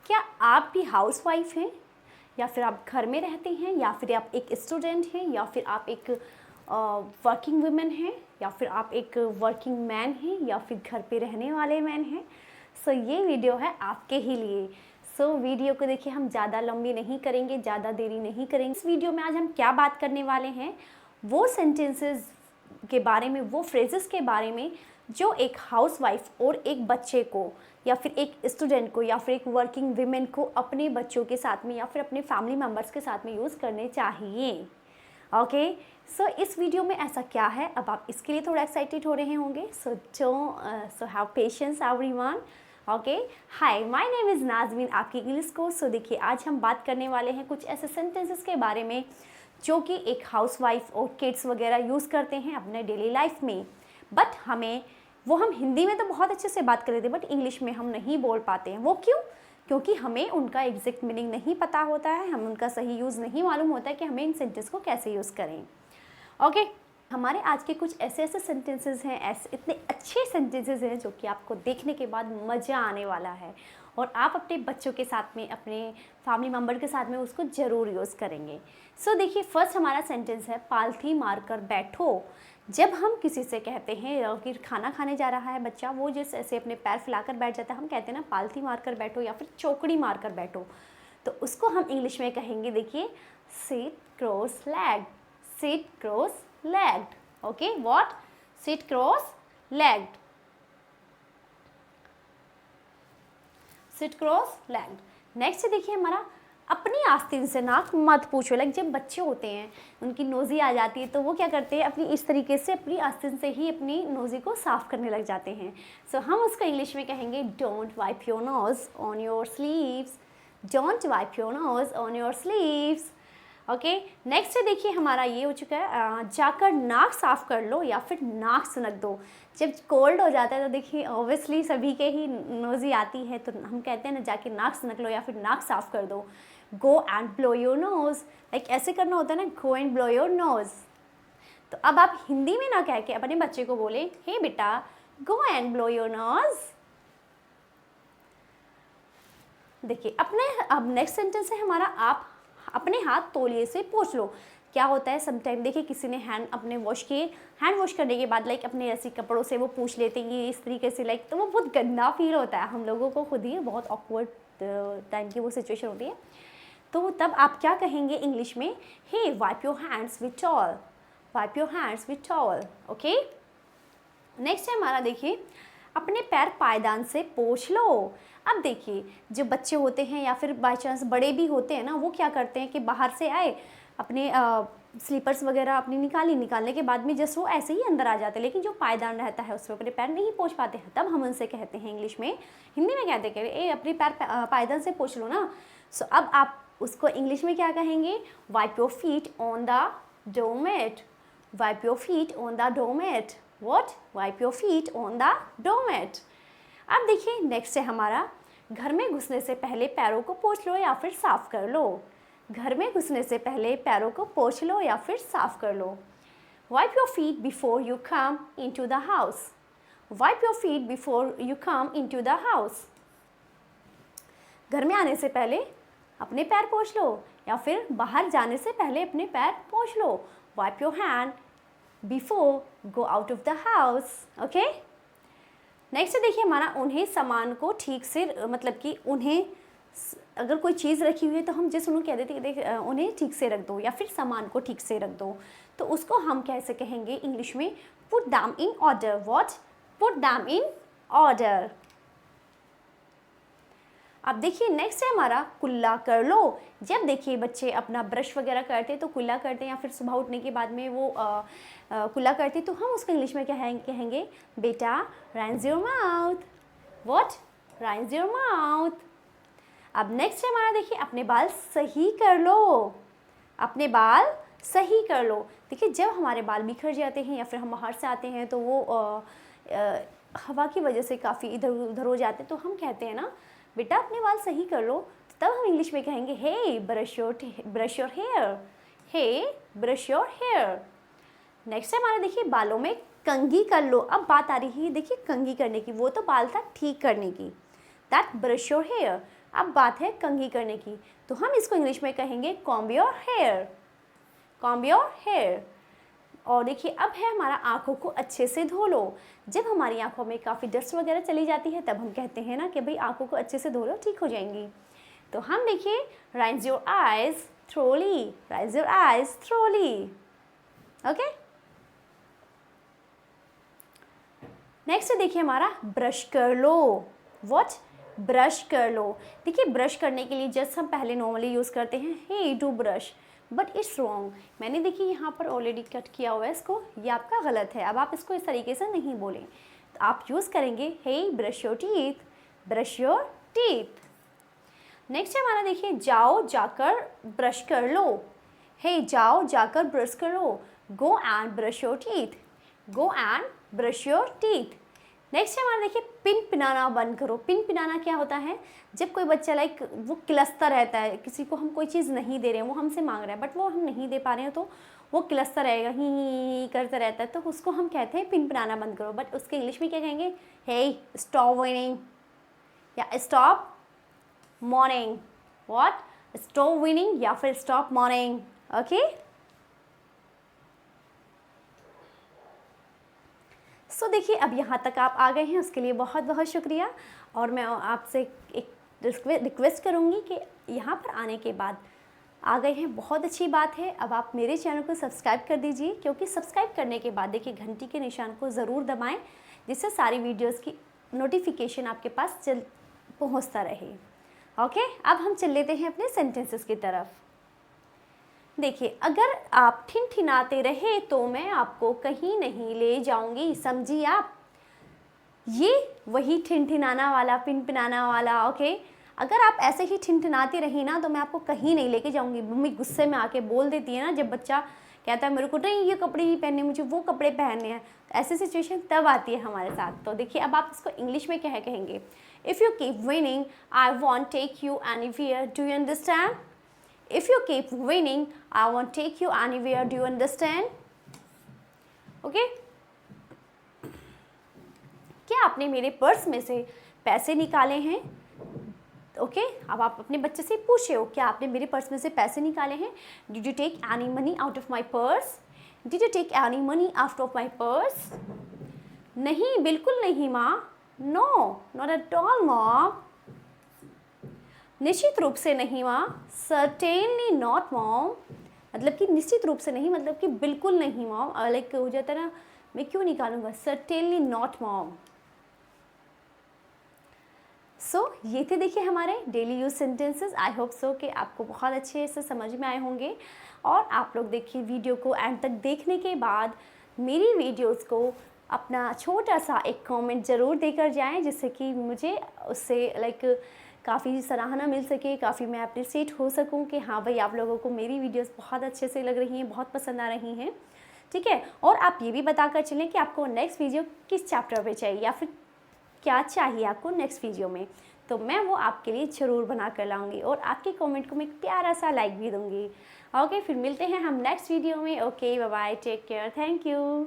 क्या आप भी हाउसवाइफ हैं, या फिर आप घर में रहते हैं, या फिर आप एक स्टूडेंट हैं, या फिर आप एक वर्किंग वुमेन हैं, या फिर आप एक वर्किंग मैन हैं, या फिर घर पे रहने वाले मैन हैं? सो ये वीडियो है आपके ही लिए। सो वीडियो को देखिए, हम ज़्यादा लंबी नहीं करेंगे, ज़्यादा देरी नहीं करेंगे। इस वीडियो में आज हम क्या बात करने वाले हैं, वो सेंटेंसेस के बारे में, वो फ्रेजेस के बारे में जो एक हाउसवाइफ और एक बच्चे को, या फिर एक स्टूडेंट को, या फिर एक वर्किंग वीमेन को अपने बच्चों के साथ में या फिर अपने फैमिली मेम्बर्स के साथ में यूज़ करने चाहिए। ओके, सो इस वीडियो में ऐसा क्या है, अब आप इसके लिए थोड़ा एक्साइटेड हो रहे होंगे। So have patience everyone. Okay, hi, my name is Nazmeen, आपकी इंग्लिश कोर्स। सो देखिए, आज हम बात करने वाले हैं कुछ ऐसे सेंटेंसेस के बारे में जो कि एक हाउसवाइफ और किड्स वगैरह यूज़ करते हैं अपने डेली लाइफ में, बट हम हिंदी में तो बहुत अच्छे से बात कर लेते हैं, बट इंग्लिश में हम नहीं बोल पाते हैं। वो क्यों? क्योंकि हमें उनका एग्जैक्ट मीनिंग नहीं पता होता है, हमें उनका सही यूज़ नहीं मालूम होता है कि हमें इन सेंटेंस को कैसे यूज़ करें। ओके, हमारे आज के कुछ ऐसे सेंटेंसेस हैं, ऐसे इतने अच्छे सेंटेंसेस हैं जो कि आपको देखने के बाद मज़ा आने वाला है, और आप अपने बच्चों के साथ में, अपने फैमिली मेम्बर के साथ में उसको ज़रूर यूज़ करेंगे। सो देखिए, फर्स्ट हमारा सेंटेंस है, पालथी मारकर बैठो। जब हम किसी से कहते हैं कि खाना खाने जा रहा है बच्चा, वो जैसे ऐसे अपने पैर फैलाकर बैठ जाता है, हम कहते हैं ना पालथी मारकर बैठो या फिर चौकड़ी मारकर बैठो, तो उसको हम इंग्लिश में कहेंगे, देखिए, sit cross leg, sit cross legged. Okay, what? Sit cross legged, sit cross legged. Next देखिए हमारा, अपनी आस्तीन से नाक मत पूछो। लाइक जब बच्चे होते हैं, उनकी नोज़ी आ जाती है, तो वो क्या करते हैं, अपनी इस तरीके से अपनी आस्तीन से ही अपनी नोज़ी को साफ़ करने लग जाते हैं। सो हम उसको इंग्लिश में कहेंगे, don't wipe your nose on your sleeves, don't wipe your nose on your sleeves. Okay, next देखिए हमारा ये हो चुका है, जाकर नाक साफ़ कर लो या फिर नाक सुनक दो। जब कोल्ड हो जाता है तो देखिए ऑब्वियसली सभी के ही नोज़ी आती है, तो हम कहते हैं ना, जाके नाक सुनक लो या फिर नाक साफ़ कर दो। Go and blow your nose, like ऐसे करना होता है ना, go and blow your nose. तो अब आप हिंदी में ना कह के अपने बच्चे को बोले, हे बेटा, go and blow your nose. देखिए अब नेक्स्ट सेंटेंस है हमारा, आप अपने हाथ तौलिए से पोंछ लो। क्या होता है, समटाइम देखिए किसी ने हैंड वॉश करने के बाद लाइक अपने ऐसे कपड़ों से वो पूछ लेते हैं इस तरीके से, लाइक तो वो बहुत गंदा फील होता है, हम लोगों को खुद ही बहुत ऑकवर्ड टाइम की वो सिचुएशन होती है। तो तब आप क्या कहेंगे इंग्लिश में, hey wipe your hands with towel, wipe your hands with towel. Okay, next है हमारा, देखिए, अपने पैर पायदान से पोंछ लो। अब देखिए, जो बच्चे होते हैं या फिर बाय चांस बड़े भी होते हैं ना, वो क्या करते हैं कि बाहर से आए, अपने स्लीपर्स वगैरह अपनी निकालने के बाद में जस्ट वो ऐसे ही अंदर आ जाते हैं, लेकिन जो पायदान रहता है उसमें अपने पैर नहीं पोंछ पाते हैं। तब हम उनसे कहते हैं इंग्लिश में, हिंदी में कहते हैं, ए अपने पैर पायदान से पोंछ लो ना। सो अब आप उसको इंग्लिश में क्या कहेंगे, wipe your feet on the doormat, wipe your feet on the doormat. What? Wipe your feet on the doormat. अब देखिए नेक्स्ट है हमारा, घर में घुसने से पहले पैरों को पोंछ लो या फिर साफ़ कर लो। घर में घुसने से पहले पैरों को पोंछ लो या फिर साफ़ कर लो। Wipe your feet before you come into the house, wipe your feet before you come into the house. घर में आने से पहले अपने पैर पोंछ लो, या फिर बाहर जाने से पहले अपने पैर पोंछ लो। Wipe your hand before go out of the house. Okay, next देखिए हमारा, उन्हें सामान को ठीक से, मतलब कि उन्हें अगर कोई चीज़ रखी हुई है तो हम जिस उन्हें कह देते हैं, देख उन्हें ठीक से रख दो या फिर सामान को ठीक से रख दो, तो उसको हम कैसे कहेंगे इंग्लिश में, put them in order. What? Put them in order. अब देखिए नेक्स्ट है हमारा, कुल्ला कर लो। जब देखिए बच्चे अपना ब्रश वगैरह करते हैं तो कुल्ला करते हैं, या फिर सुबह उठने के बाद में वो कुल्ला करते हैं, तो हम उसको इंग्लिश में कहेंगे, बेटा, rinse your mouth. What? Rinse your mouth. अब नेक्स्ट है हमारा, देखिए, अपने बाल सही कर लो, अपने बाल सही कर लो। देखिए जब हमारे बाल बिखर जाते हैं या फिर हम बाहर से आते हैं तो वो हवा की वजह से काफ़ी इधर उधर हो जाते हैं, तो हम कहते हैं ना, बेटा अपने बाल सही कर लो। तब हम इंग्लिश में कहेंगे, hey brush your hair, hey brush your hair. Next है हमारा, देखिए, बालों में कंघी कर लो। अब बात आ रही है, देखिए, कंघी करने की, वो तो बाल था ठीक करने की, दैट ब्रश योर हेयर। अब बात है कंघी करने की, तो हम इसको इंग्लिश में कहेंगे comb your hair, comb your hair. और देखिए अब है हमारा आँखों को अच्छे से धो लो। जब हमारी आँखों में काफ़ी डस्ट वगैरह चली जाती है तब हम कहते हैं ना कि भाई आँखों को अच्छे से धो लो, ठीक हो जाएंगी। तो हम देखिए rise your eyes thoroughly, rise your eyes thoroughly. Okay, next देखिए हमारा ब्रश कर लो। व्हाट, ब्रश कर लो। देखिए ब्रश करने के लिए जस्ट हम पहले नॉर्मली यूज़ करते हैं hey to brush, but it's wrong. मैंने देखिए यहाँ पर ऑलरेडी कट किया हुआ है इसको, ये आपका गलत है। अब आप इसको इस तरीके से नहीं बोलें, तो आप यूज़ करेंगे hey brush your teeth, brush your teeth. Next है हमारा देखिए जाओ जाकर ब्रश कर लो। हे जाओ जाकर ब्रश कर लो, go and brush your teeth, go and brush your teeth. Next है हमारा देखिए पिन पिनाना बंद करो। पिन पिनाना क्या होता है, जब कोई बच्चा लाइक वो किलसता रहता है, किसी को हम कोई चीज़ नहीं दे रहे हैं, वो हमसे मांग रहा है बट वो हम नहीं दे पा रहे हैं, तो वो किलसता रहेगा, ही करता रहता है, तो उसको हम कहते हैं पिन पिनाना बंद करो। बट उसके इंग्लिश में क्या कहेंगे, हे स्टॉप विनिंग या stop morning. What, stop winning या फिर स्टॉप मॉर्निंग। ओके, सो देखिए अब यहाँ तक आप आ गए हैं, उसके लिए बहुत बहुत शुक्रिया। और मैं आपसे एक रिक्वेस्ट करूँगी कि यहाँ पर आने के बाद आ गए हैं, बहुत अच्छी बात है। अब आप मेरे चैनल को सब्सक्राइब कर दीजिए, क्योंकि सब्सक्राइब करने के बाद देखिए घंटी के निशान को ज़रूर दबाएं, जिससे सारी वीडियोस की नोटिफिकेशन आपके पास पहुँचता रहे। ओके, अब हम चल लेते हैं अपने सेंटेंसेस की तरफ। देखिए अगर आप ठिनठिनाते रहे तो मैं आपको कहीं नहीं ले जाऊंगी, समझी आप। ये वही ठिनठिनाना वाला, पिनपिनाना वाला। ओके, अगर आप ऐसे ही ठिनठिनाती रही ना तो मैं आपको कहीं नहीं लेके जाऊंगी। मम्मी गुस्से में आके बोल देती है ना, जब बच्चा कहता है मेरे को नहीं ये कपड़े नहीं पहनने, मुझे वो कपड़े पहनने हैं, ऐसी सिचुएशन तब आती है हमारे साथ। तो देखिए अब आप इसको इंग्लिश में क्या कहेंगे, if you keep winning I won't take you anywhere, do you understand. If you keep winning, I won't take you anywhere. Do you understand? Okay? क्या आपने मेरे पर्स में से पैसे निकाले हैं? ओके, अब आप अपने बच्चे से पूछे हो क्या आपने मेरे पर्स में से पैसे निकाले हैं? Did you take any money out of my purse? Did you take any money out of my purse? नहीं, बिल्कुल नहीं माँ। No, not at all mom. निश्चित रूप से नहीं माँ, सर्टेनली नॉट मॉम। मतलब कि निश्चित रूप से नहीं, मतलब कि बिल्कुल नहीं मॉम। लाइक हो जाता है ना, मैं क्यों निकालूंगा, सर्टेनली नॉट मॉम। सो ये थे देखिए हमारे daily use sentences. I hope so कि आपको बहुत अच्छे से समझ में आए होंगे। और आप लोग देखिए वीडियो को एंड तक देखने के बाद मेरी वीडियोस को अपना छोटा सा एक कमेंट ज़रूर देकर जाएं, जिससे कि मुझे उससे लाइक काफ़ी सराहना मिल सके, काफ़ी मैं अप्रिशिएट हो सकूं कि हाँ भाई आप लोगों को मेरी वीडियोस बहुत अच्छे से लग रही हैं, बहुत पसंद आ रही हैं। ठीक है, और आप ये भी बताकर चलें कि आपको नेक्स्ट वीडियो किस चैप्टर पे चाहिए या फिर क्या चाहिए आपको नेक्स्ट वीडियो में, तो मैं वो आपके लिए ज़रूर बना कर लाऊंगी और आपके कमेंट को मैं एक प्यारा सा लाइक भी दूंगी। ओके, फिर मिलते हैं हम नेक्स्ट वीडियो में। Okay, bye bye, take care, thank you.